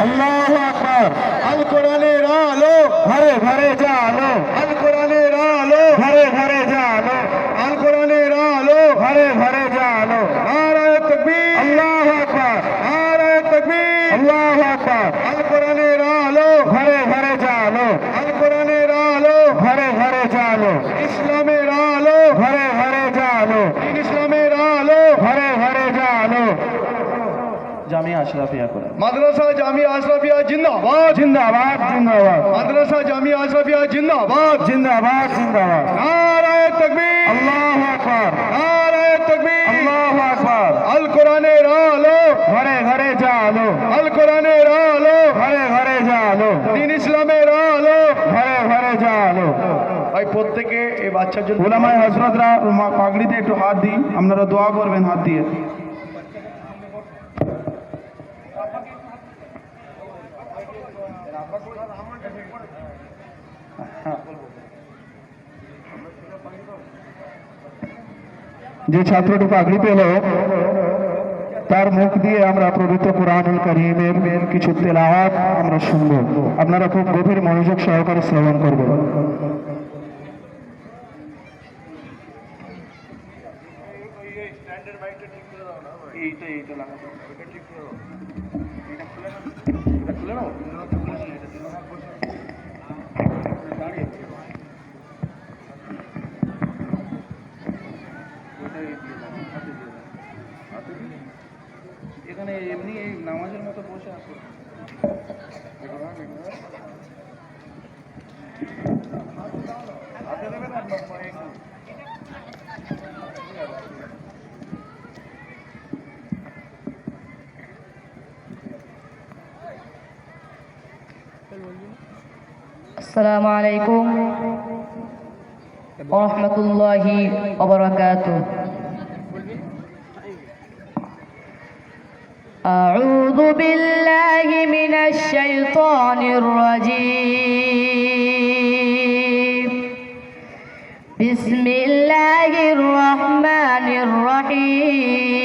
আল্লাহু আকবার। আল কোরআনের আলো ঘরে ঘরে জালো, আল কোরআনের আলো ঘরে ঘরে জালো, আল কোরআনের আলো ঘরে ঘরে জালো। নারায়ে তাকবীর আল্লাহু আকবার, নারায়ে তাকবীর আল্লাহু আকবার। আল কোরআনের আলো ঘরে ঘরে জালো, আল কোরআনের আলো ঘরে ঘরে জালো, ইসলামের আলো ঘরে ঘরে জালো, দ্বীন ইসলামের আলো ঘরে ঘরে জালো। জামিয়া আশরাফিয়া করে মাদ্রাসা জামিয়া আশরাফিয়া জিন্দাবাদ জিন্দাবাদ জিন্দাবাদ মাদ্রাসা জামিয়া আশরাফিয়া জিন্দাবাদ জিন্দাবাদ জিন্দাবাদ। নারায়ে তাকবীর আল্লাহু আকবার, নারায়ে তাকবীর আল্লাহু আকবার। আল কোরআনের আলো ঘরে ঘরে জালো, আল কোরআনের আলো ঘরে ঘরে জালো, দ্বীন ইসলামের আলো। ঘরে ঘরে জালো। ভাই প্রত্যেকে এই বাচ্চার জন্য উলামায়ে হযরতরা পাগড়িতে একটু হাত দিই, আপনারা দোয়া করবেন হাত দিয়ে। যে ছাত্রটি পাগড়ি পেল তার মুখ দিয়ে আমরা পবিত্র কুরআনুল কারীমের কিছু তেলাওয়াত আমরা শুনবো। আপনারা খুব গভীর মনোযোগ সহকারে শ্রবণ করবেন। এখানে এমনি এই নামাজের মতো বসে আসো। السلام عليكم ورحمة الله وبركاته. أعوذ بالله من الشيطان الرجيم. بسم الله الرحمن الرحيم.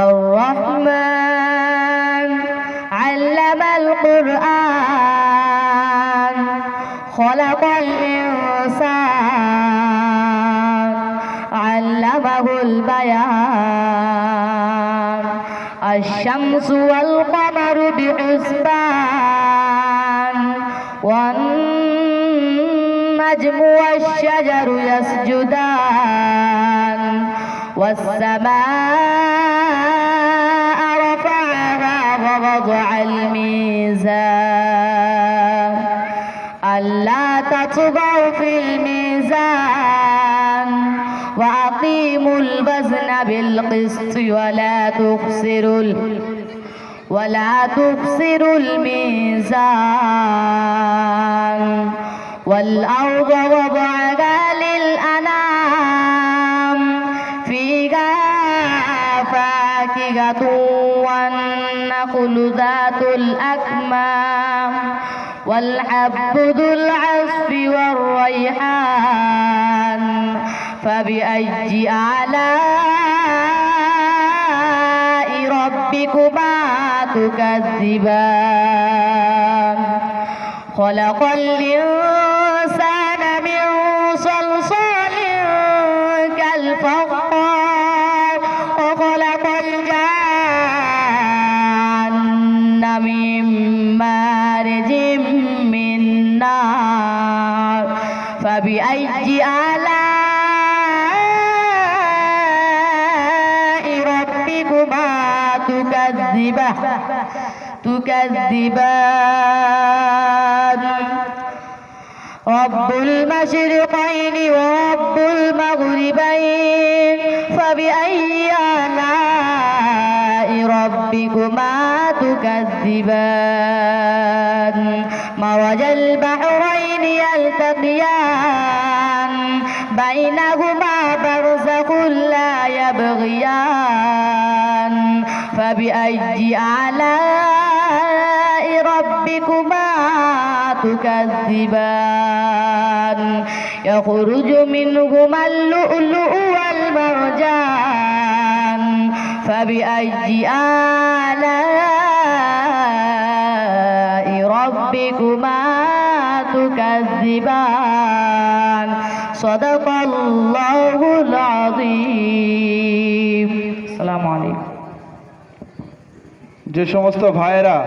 الرحمن علم القرآن خلق الإنسان علمه البيان. الشمس والقمر بحسبان والنجم والشجر يسجدان. والسماء رفعها ووضع الميزان ألا تطغوا في الميزان وأقيموا الوزن بالقسط ولا تخسروا الميزان. والأرض وضعها للأنام فيها فاكهة والنخل ذات الأكمام والحب ذو العصف والريحان. فبأي آلاء ربكما تكذبان. خلق الإنسان من صلصال كالفخار وخلق الجان من مارج من نار. فبأي آلاء ربكما تكذبان. رب المشرقين ورب المغربين. فبأي آلاء ربكما تكذبان. مرج البحرين يلتقيان بينهما برزخ لا يبغيان. فبأي آلاء ربكما تكذبان. يخرج منهما اللؤلؤ والمرجان. فبأي آلاء ربكما تكذبان صدق الله العظيم السلام عليكم যে সমস্ত ভাইয়েরা